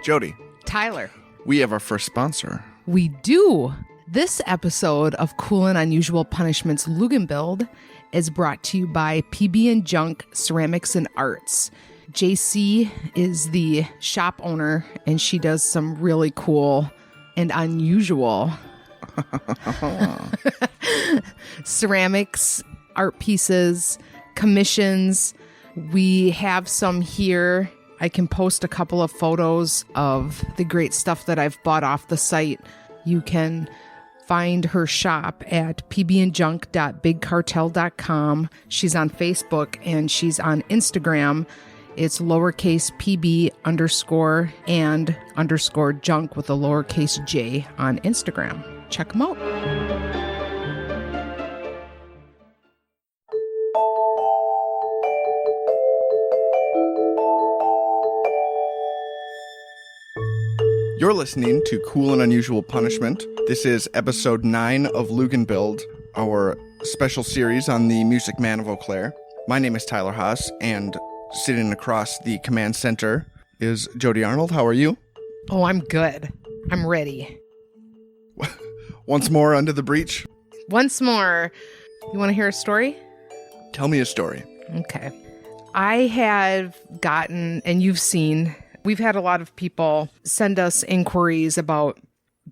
Jody, Tyler. we have our first sponsor. We do. This episode of Cool and Unusual Punishments Luginbilled is brought to you by PB & Junk Ceramics and Arts. JC is the shop owner, and she does some really cool and unusual ceramics, art pieces, commissions. We have some here. I can post a couple of photos of the great stuff that I've bought off the site. You can find her shop at pbandjunk.bigcartel.com. She's on Facebook and she's on Instagram. It's lowercase pb_and_junk with a lowercase j on Instagram. Check them out. You're listening to Cool and Unusual Punishment. This is episode 9 of Luginbilled, our special series on the Music Man of Eau Claire. My name is Tyler Haas, and sitting across the command center is Jody Arnold. How are you? Oh, I'm good. I'm ready. Once more under the breach? Once more. You want to hear a story? Tell me a story. Okay. I have gotten, and you've seen, we've had a lot of people send us inquiries about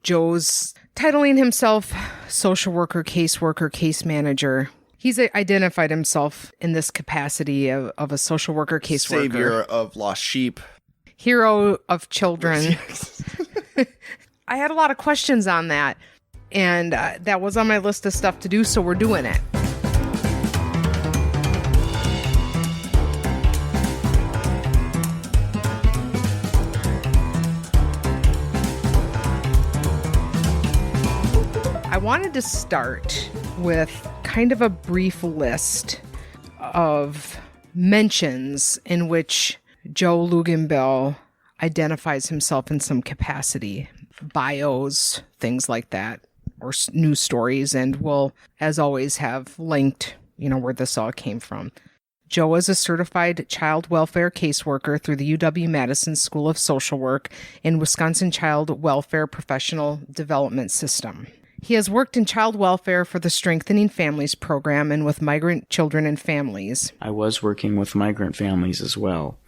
Joe's titling himself social worker, caseworker, case manager. He's identified himself in this capacity of a social worker, caseworker. Savior of lost sheep. Hero of children. I had a lot of questions on that, and that was on my list of stuff to do, so we're doing it. I wanted to start with kind of a brief list of mentions in which Joe Luginbilled identifies himself in some capacity, bios, things like that, or news stories, and we'll, as always, have linked, where this all came from. Joe is a certified child welfare caseworker through the UW-Madison School of Social Work and Wisconsin Child Welfare Professional Development System. He has worked in child welfare for the Strengthening Families program and with migrant children and families. I was working with migrant families as well.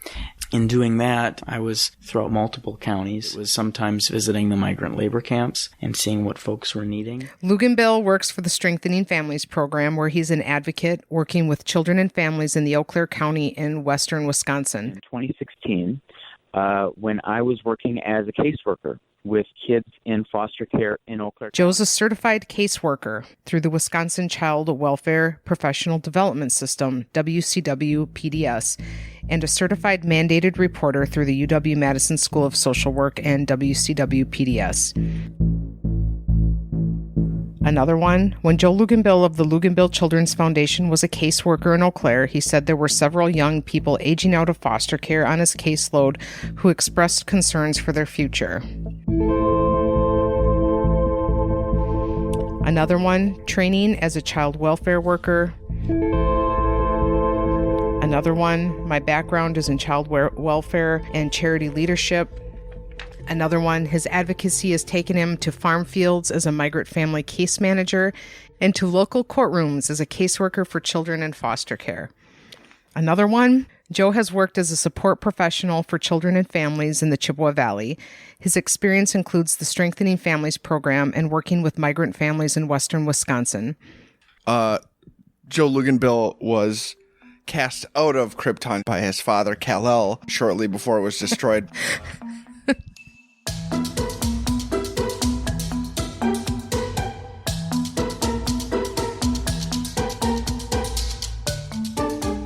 In doing that, I was throughout multiple counties. I was sometimes visiting the migrant labor camps and seeing what folks were needing. Luginbilled works for the Strengthening Families program, where he's an advocate working with children and families in the Eau Claire County in western Wisconsin. In 2016, when I was working as a caseworker with kids in foster care in Eau Claire. Joe's a certified caseworker through the Wisconsin Child Welfare Professional Development System, WCW PDS, and a certified mandated reporter through the UW-Madison School of Social Work and WCW PDS. Another one, when Joe Luginbilled of the Luginbilled Children's Foundation was a caseworker in Eau Claire, he said there were several young people aging out of foster care on his caseload who expressed concerns for their future. Another one, training as a child welfare worker. Another one, my background is in child welfare and charity leadership. Another one, his advocacy has taken him to farm fields as a migrant family case manager and to local courtrooms as a caseworker for children in foster care. Another one, Joe has worked as a support professional for children and families in the Chippewa Valley. His experience includes the Strengthening Families program and working with migrant families in western Wisconsin. Joe Luginbilled was cast out of Krypton by his father, Kal-El, shortly before it was destroyed.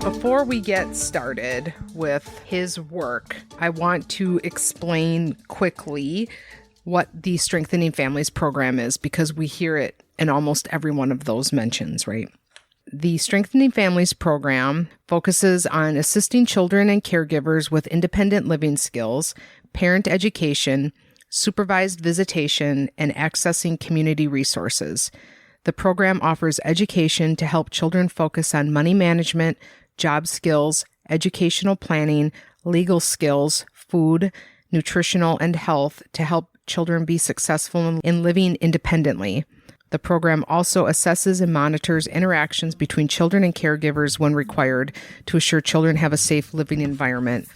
Before we get started with his work, I want to explain quickly what the Strengthening Families program is, because we hear it in almost every one of those mentions, right? The Strengthening Families program focuses on assisting children and caregivers with independent living skills, parent education, supervised visitation, and accessing community resources. The program offers education to help children focus on money management, job skills, educational planning, legal skills, food, nutritional, and health to help children be successful in living independently. The program also assesses and monitors interactions between children and caregivers when required to assure children have a safe living environment.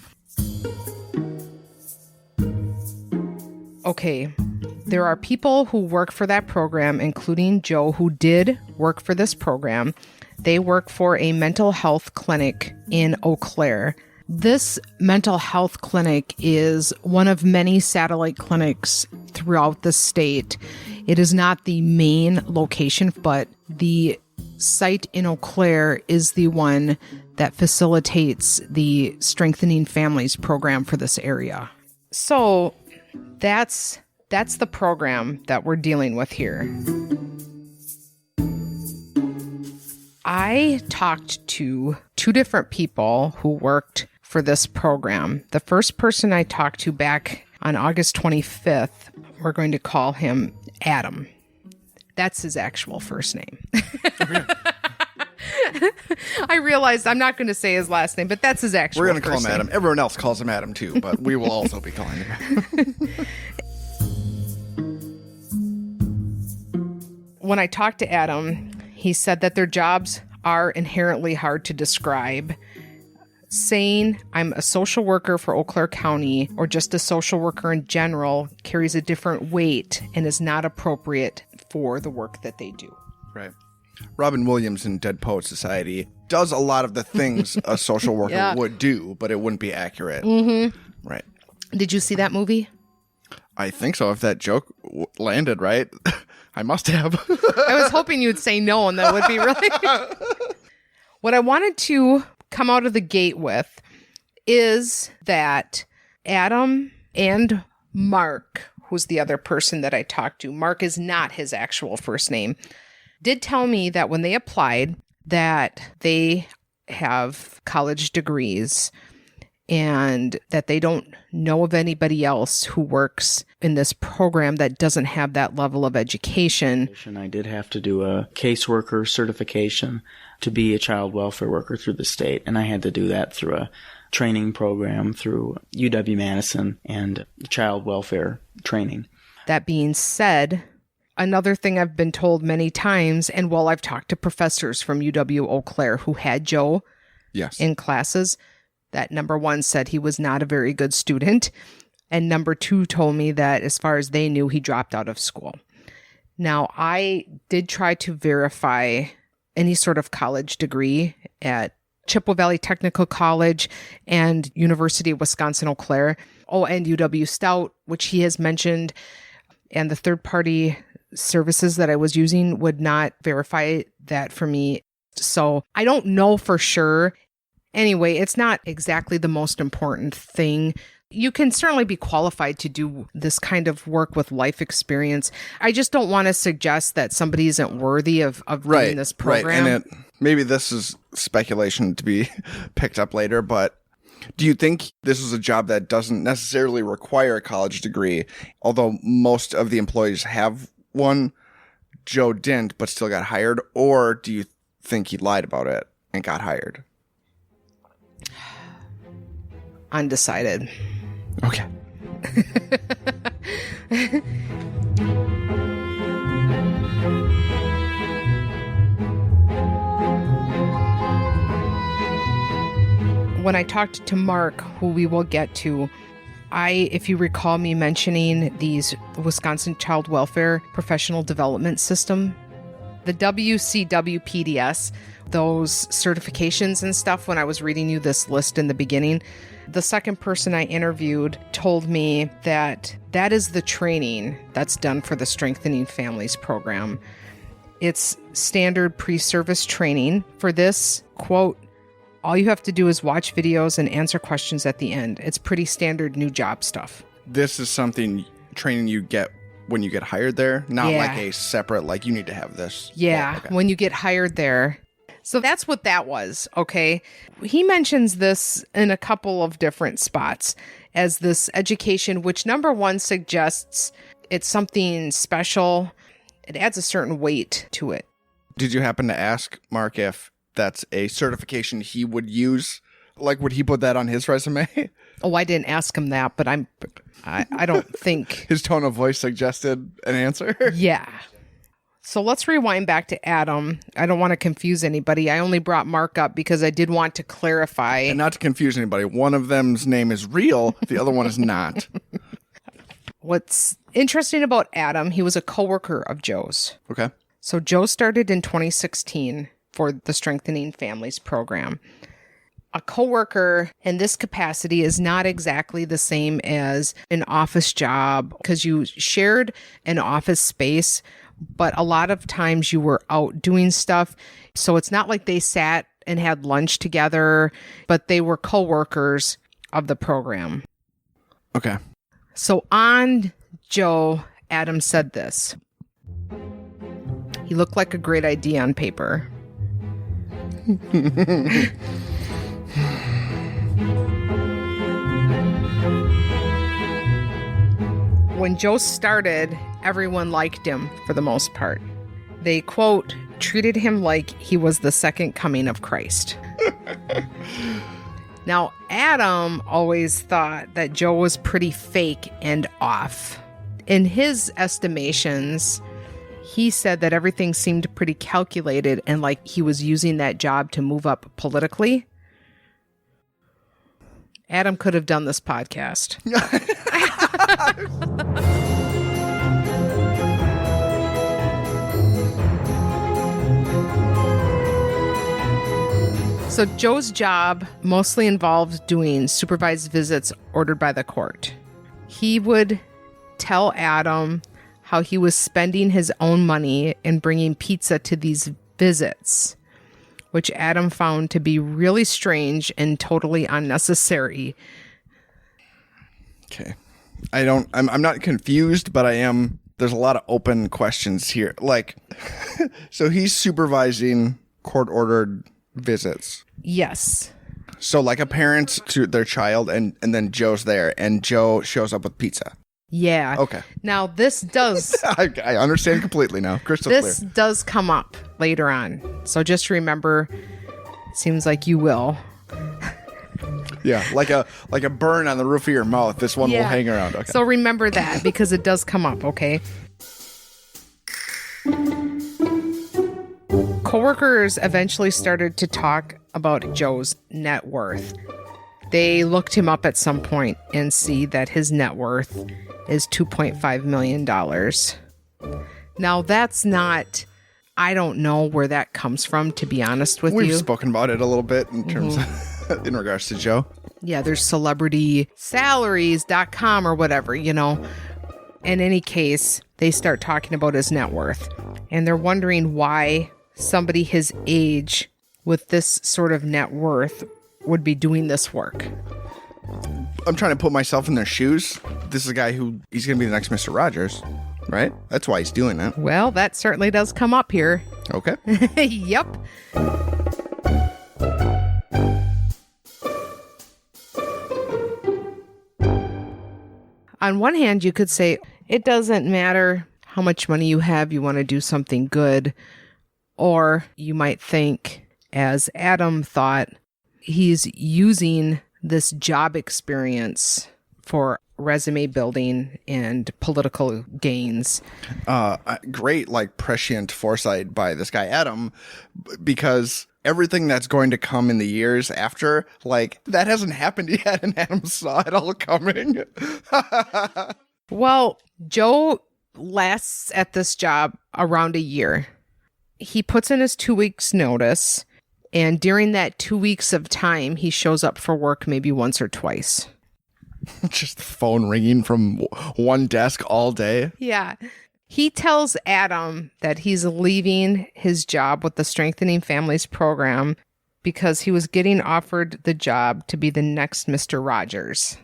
Okay, there are people who work for that program, including Joe, who did work for this program. They work for a mental health clinic in Eau Claire. This mental health clinic is one of many satellite clinics throughout the state. It is not the main location, but the site in Eau Claire is the one that facilitates the Strengthening Families program for this area. So that's the program that we're dealing with here. I talked to 2 different people who worked for this program. The first person I talked to back on August 25th, we're going to call him Adam. That's his actual first name. I realized I'm not going to say his last name, but that's his actual first name. We're going to call him Adam. Everyone else calls him Adam too, but we will also be calling him Adam. When I talked to Adam, he said that their jobs are inherently hard to describe. Saying I'm a social worker for Eau Claire County or just a social worker in general carries a different weight and is not appropriate for the work that they do. Right. Robin Williams in Dead Poet Society does a lot of the things a social worker would do, but it wouldn't be accurate. Mm-hmm. Right. Did you see that movie? I think so. If that joke landed right, I must have. I was hoping you'd say no, and that would be really... What I wanted to come out of the gate with is that Adam and Mark, who's the other person that I talked to, Mark is not his actual first name, did tell me that when they applied that they have college degrees and that they don't know of anybody else who works in this program that doesn't have that level of education. I did have to do a caseworker certification to be a child welfare worker through the state, and I had to do that through a training program through UW-Madison and child welfare training. That being said, another thing I've been told many times, and while I've talked to professors from UW-Eau Claire who had Joe in classes, that number 1 said he was not a very good student, and number 2 told me that as far as they knew, he dropped out of school. Now, I did try to verify any sort of college degree at Chippewa Valley Technical College and University of Wisconsin-Eau Claire. Oh, and UW Stout, which he has mentioned, and the third-party services that I was using would not verify that for me. So I don't know for sure. Anyway, it's not exactly the most important thing. You can certainly be qualified to do this kind of work with life experience. I just don't want to suggest that somebody isn't worthy of doing this program. Right, and maybe this is speculation to be picked up later, but do you think this is a job that doesn't necessarily require a college degree, although most of the employees have one? Joe didn't, but still got hired, or do you think he lied about it and got hired? Undecided. Okay. When I talked to Mark, who we will get to, if you recall me mentioning these Wisconsin Child Welfare Professional Development System, the WCWPDS, those certifications and stuff, when I was reading you this list in the beginning, the second person I interviewed told me that that is the training that's done for the Strengthening Families program. It's standard pre-service training. For this, quote, all you have to do is watch videos and answer questions at the end. It's pretty standard new job stuff. This is training you get when you get hired there, not like a separate, like you need to have this. Yeah, when you get hired there. So that's what that was, okay? He mentions this in a couple of different spots as this education, which number 1 suggests it's something special. It adds a certain weight to it. Did you happen to ask Mark if that's a certification he would use? Like, would he put that on his resume? Oh, I didn't ask him that, but I don't think. His tone of voice suggested an answer. Yeah. So let's rewind back to Adam. I don't want to confuse anybody. I only brought Mark up because I did want to clarify. And not to confuse anybody, one of them's name is real, the other one is not. What's interesting about Adam, he was a coworker of Joe's. Okay. So Joe started in 2016 for the Strengthening Families program. A coworker in this capacity is not exactly the same as an office job because you shared an office space, but a lot of times you were out doing stuff. So it's not like they sat and had lunch together, but they were coworkers of the program. Okay. So on Joe, Adam said this. He looked like a great idea on paper. When Joe started, everyone liked him for the most part. They, quote, treated him like he was the second coming of Christ. Now, Adam always thought that Joe was pretty fake and off. In his estimations, he said that everything seemed pretty calculated and like he was using that job to move up politically. Adam could have done this podcast. So Joe's job mostly involved doing supervised visits ordered by the court. He would tell Adam how he was spending his own money and bringing pizza to these visits, which Adam found to be really strange and totally unnecessary. Okay. I'm not confused, but I am. There's a lot of open questions here. Like, so he's supervising court-ordered visits. Yes. So like a parent to their child and then Joe's there and Joe shows up with pizza. Yeah. Okay. Now this does... I understand completely now. Crystal this clear. does come up later on. So just remember, it seems like you will. Yeah, like a burn on the roof of your mouth. This one will hang around. Okay. So remember that because it does come up, okay? Coworkers eventually started to talk about Joe's net worth. They looked him up at some point and see that his net worth is $2.5 million. Now, that's not... I don't know where that comes from, to be honest with you. We've spoken about it a little bit in terms of, in regards to Joe. Yeah, there's celebritysalaries.com or whatever, you know. In any case, they start talking about his net worth. And they're wondering why somebody his age with this sort of net worth would be doing this work. I'm trying to put myself in their shoes. This is a guy who he's going to be the next Mr. Rogers, right? That's why he's doing that. Well, that certainly does come up here. Okay. Yep. On one hand, you could say it doesn't matter how much money you have, you want to do something good. Or you might think, as Adam thought, he's using this job experience for resume building and political gains. Great, like prescient foresight by this guy, Adam, because everything that's going to come in the years after, like, that hasn't happened yet, and Adam saw it all coming. Well, Joe lasts at this job around a year. He puts in his 2 weeks notice, and during that 2 weeks of time, he shows up for work maybe once or twice. Just the phone ringing from one desk all day. Yeah. He tells Adam that he's leaving his job with the Strengthening Families program because he was getting offered the job to be the next Mr. Rogers.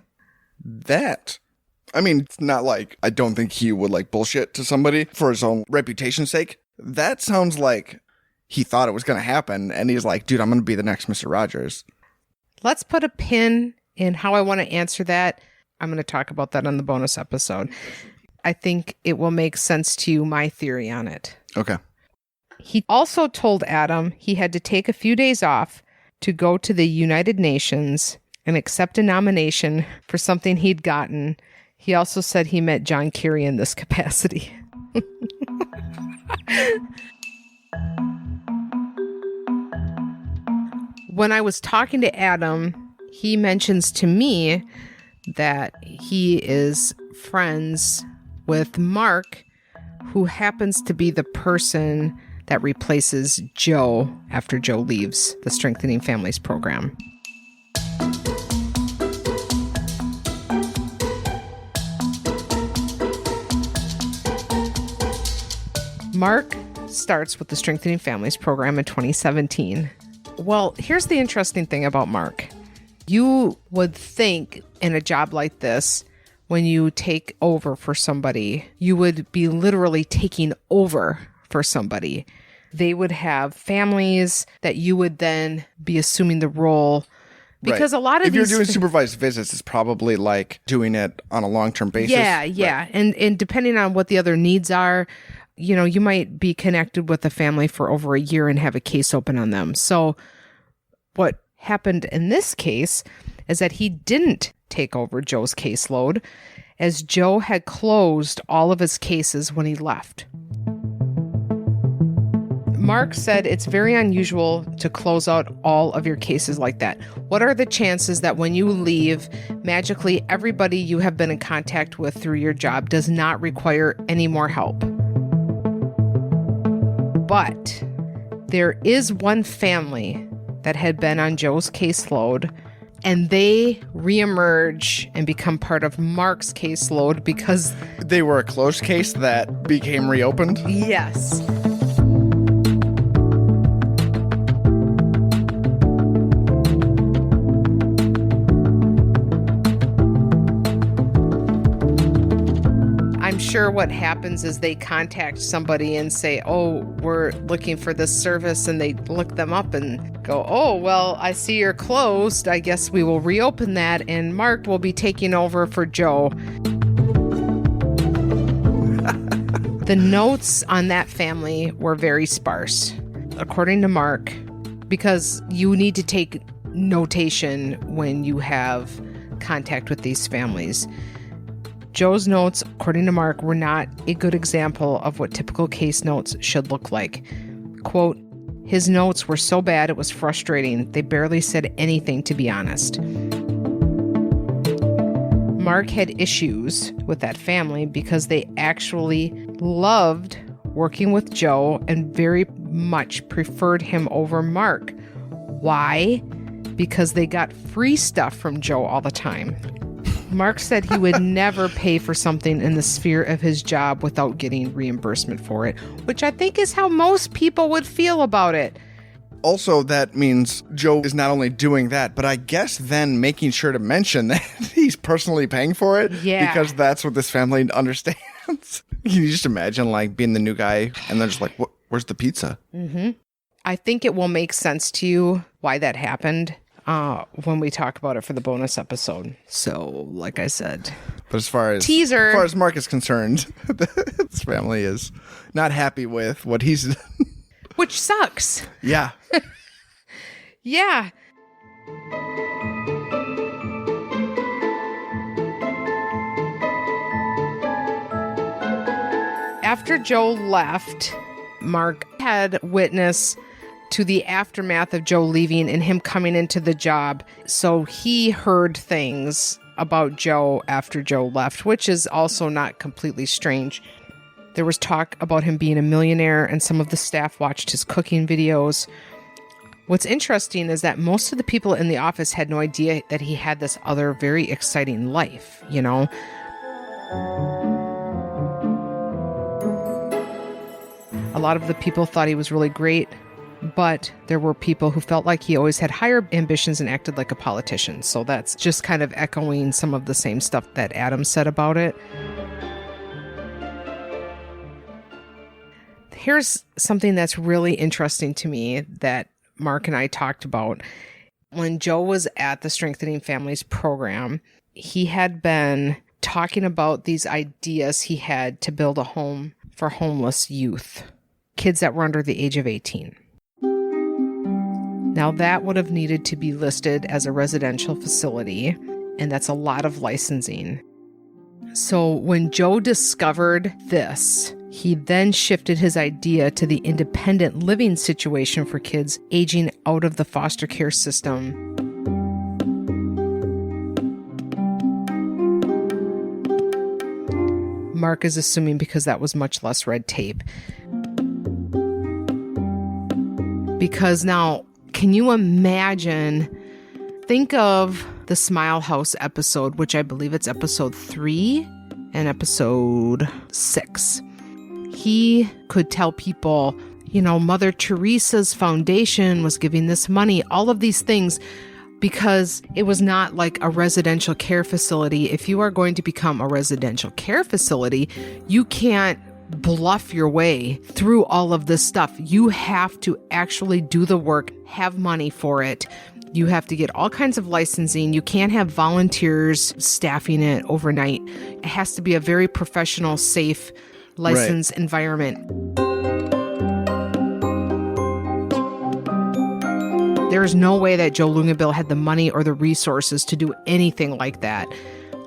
I mean, it's not like I don't think he would like bullshit to somebody for his own reputation's sake. That sounds like he thought it was going to happen, and he's like, dude, I'm going to be the next Mr. Rogers. Let's put a pin in how I want to answer that. I'm going to talk about that on the bonus episode. I think it will make sense to you, my theory on it. Okay. He also told Adam he had to take a few days off to go to the United Nations and accept a nomination for something he'd gotten. He also said he met John Kerry in this capacity. When I was talking to Adam, he mentions to me that he is friends with Mark, who happens to be the person that replaces Joe after Joe leaves the Strengthening Families program. Mark starts with the Strengthening Families program in 2017. Well, here's the interesting thing about Mark. You would think in a job like this, when you take over for somebody, you would be literally taking over for somebody. They would have families that you would then be assuming the role. Because a lot of if you're doing supervised visits, it's probably like doing it on a long-term basis. Yeah. Right. And depending on what the other needs are, you know, you might be connected with a family for over a year and have a case open on them. So what happened in this case is that he didn't take over Joe's caseload, as Joe had closed all of his cases when he left. Mark said it's very unusual to close out all of your cases like that. What are the chances that when you leave, magically everybody you have been in contact with through your job does not require any more help? But there is one family that had been on Joe's caseload, and they reemerge and become part of Mark's caseload because they were a closed case that became reopened? Yes. I'm sure what happens is they contact somebody and say, oh, we're looking for this service, and they look them up and go, oh, well, I see you're closed. I guess we will reopen that, and Mark will be taking over for Joe. The notes on that family were very sparse, according to Mark, because you need to take notation when you have contact with these families. Joe's notes, according to Mark, were not a good example of what typical case notes should look like. Quote, his notes were so bad it was frustrating. They barely said anything, to be honest. Mark had issues with that family because they actually loved working with Joe and very much preferred him over Mark. Why? Because they got free stuff from Joe all the time. Mark said he would never pay for something in the sphere of his job without getting reimbursement for it, which I think is how most people would feel about it. Also, that means Joe is not only doing that, but I guess then making sure to mention that he's personally paying for it. Yeah. Because that's what this family understands. Can you just imagine like being the new guy and they're just like, where's the pizza? Mm-hmm. I think it will make sense to you why that happened when we talk about it for the bonus episode. So, like I said, but as far as teaser, as far as Mark is concerned, this family is not happy with what he's which sucks. Yeah. Yeah. After Joe left, Mark had witness to the aftermath of Joe leaving and him coming into the job. So he heard things about Joe after Joe left, which is also not completely strange. There was talk about him being a millionaire, and some of the staff watched his cooking videos. What's interesting is that most of the people in the office had no idea that he had this other very exciting life, you know? A lot of the people thought he was really great, but there were people who felt like he always had higher ambitions and acted like a politician. So that's just kind of echoing some of the same stuff that Adam said about it. Here's something that's really interesting to me that Mark and I talked about. When Joe was at the Strengthening Families program, he had been talking about these ideas he had to build a home for homeless youth, kids that were under the age of 18. Now, that would have needed to be listed as a residential facility, and that's a lot of licensing. So when Joe discovered this, he then shifted his idea to the independent living situation for kids aging out of the foster care system. Mark is assuming because that was much less red tape. Because now, can you imagine, think of the Smile House episode, which I believe it's episode 3 and episode 6. He could tell people, Mother Teresa's foundation was giving this money, all of these things, because it was not like a residential care facility. If you are going to become a residential care facility, you can't bluff your way through all of this stuff. You have to actually do the work, have money for it. You have to get all kinds of licensing. You can't have volunteers staffing it overnight. It has to be a very professional, safe, licensed environment. There is no way that Joe Luginbilled had the money or the resources to do anything like that.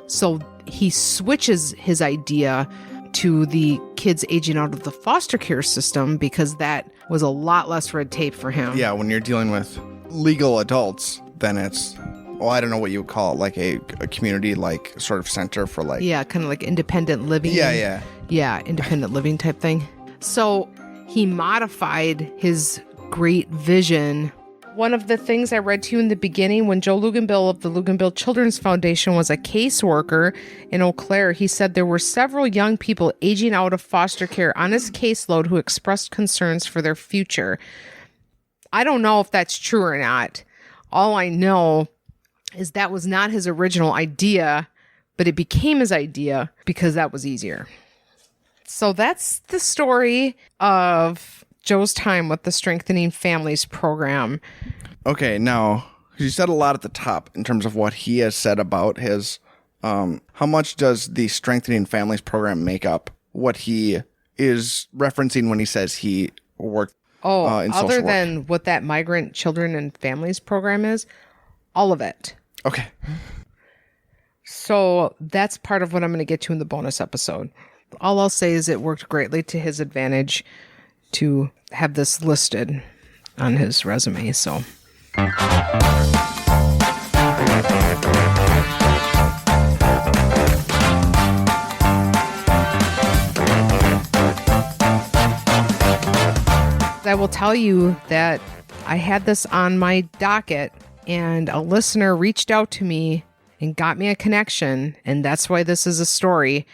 So he switches his idea to the kids aging out of the foster care system because that was a lot less red tape for him. Yeah, when you're dealing with legal adults, then it's, I don't know what you would call it, like a community, like sort of center for like... Yeah, kind of like independent living. Yeah. Yeah, independent living type thing. So he modified his great vision. One of the things I read to you in the beginning, when Joe Luginbilled of the Luginbilled Children's Foundation was a caseworker in Eau Claire, he said there were several young people aging out of foster care on his caseload who expressed concerns for their future. I don't know if that's true or not. All I know is that was not his original idea, but it became his idea because that was easier. So that's the story of Joe's time with the Strengthening Families program. Okay, now, you said a lot at the top in terms of what he has said about his, how much does the Strengthening Families program make up what he is referencing when he says he worked in social other work? than what that Migrant Children and Families program is, all of it. Okay. So that's part of what I'm going to get to in the bonus episode. All I'll say is it worked greatly to his advantage to have this listed on his resume. So I will tell you that I had this on my docket and a listener reached out to me and got me a connection, and that's why this is a story.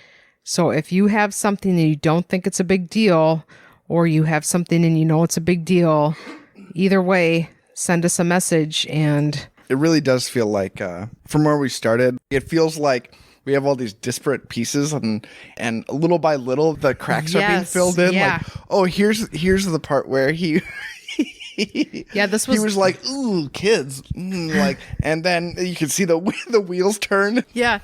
So if you have something and you don't think it's a big deal, or you have something and you know it's a big deal, either way, send us a message. And it really does feel like, from where we started, it feels like we have all these disparate pieces, and little by little, the cracks are being filled in. Yeah. Like, here's the part where he... this was... He was like, ooh, kids. Like, and then you can see the wheels turn. Yeah.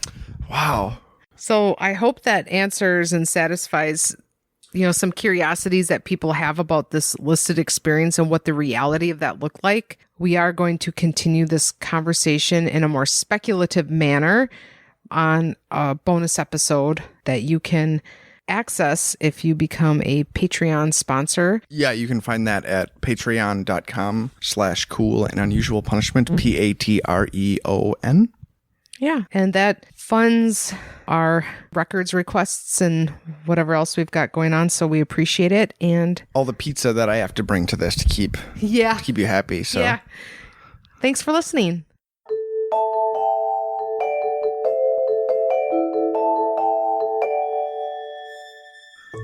Wow. So I hope that answers and satisfies, some curiosities that people have about this listed experience and what the reality of that looked like. We are going to continue this conversation in a more speculative manner on a bonus episode that you can access if you become a Patreon sponsor. Yeah, you can find that at patreon.com/cool and unusual punishment, Patreon. Yeah, and that funds our records requests and whatever else we've got going on, so we appreciate it. And all the pizza that I have to bring to this to keep you happy. So yeah. Thanks for listening.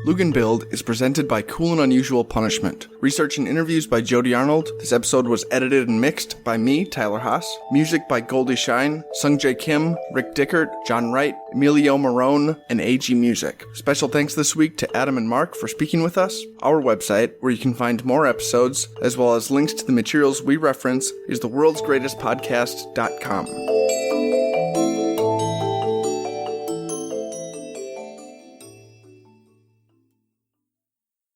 Luginbilled is presented by Cool and Unusual Punishment. Research and interviews by Jody Arnold. This episode was edited and mixed by me, Tyler Haas. Music by Goldie Shine, Sungjae Kim, Rick Dickert, John Wright, Emilio Marone, and AG Music. Special thanks this week to Adam and Mark for speaking with us. Our website, where you can find more episodes, as well as links to the materials we reference, is theworldsgreatestpodcast.com.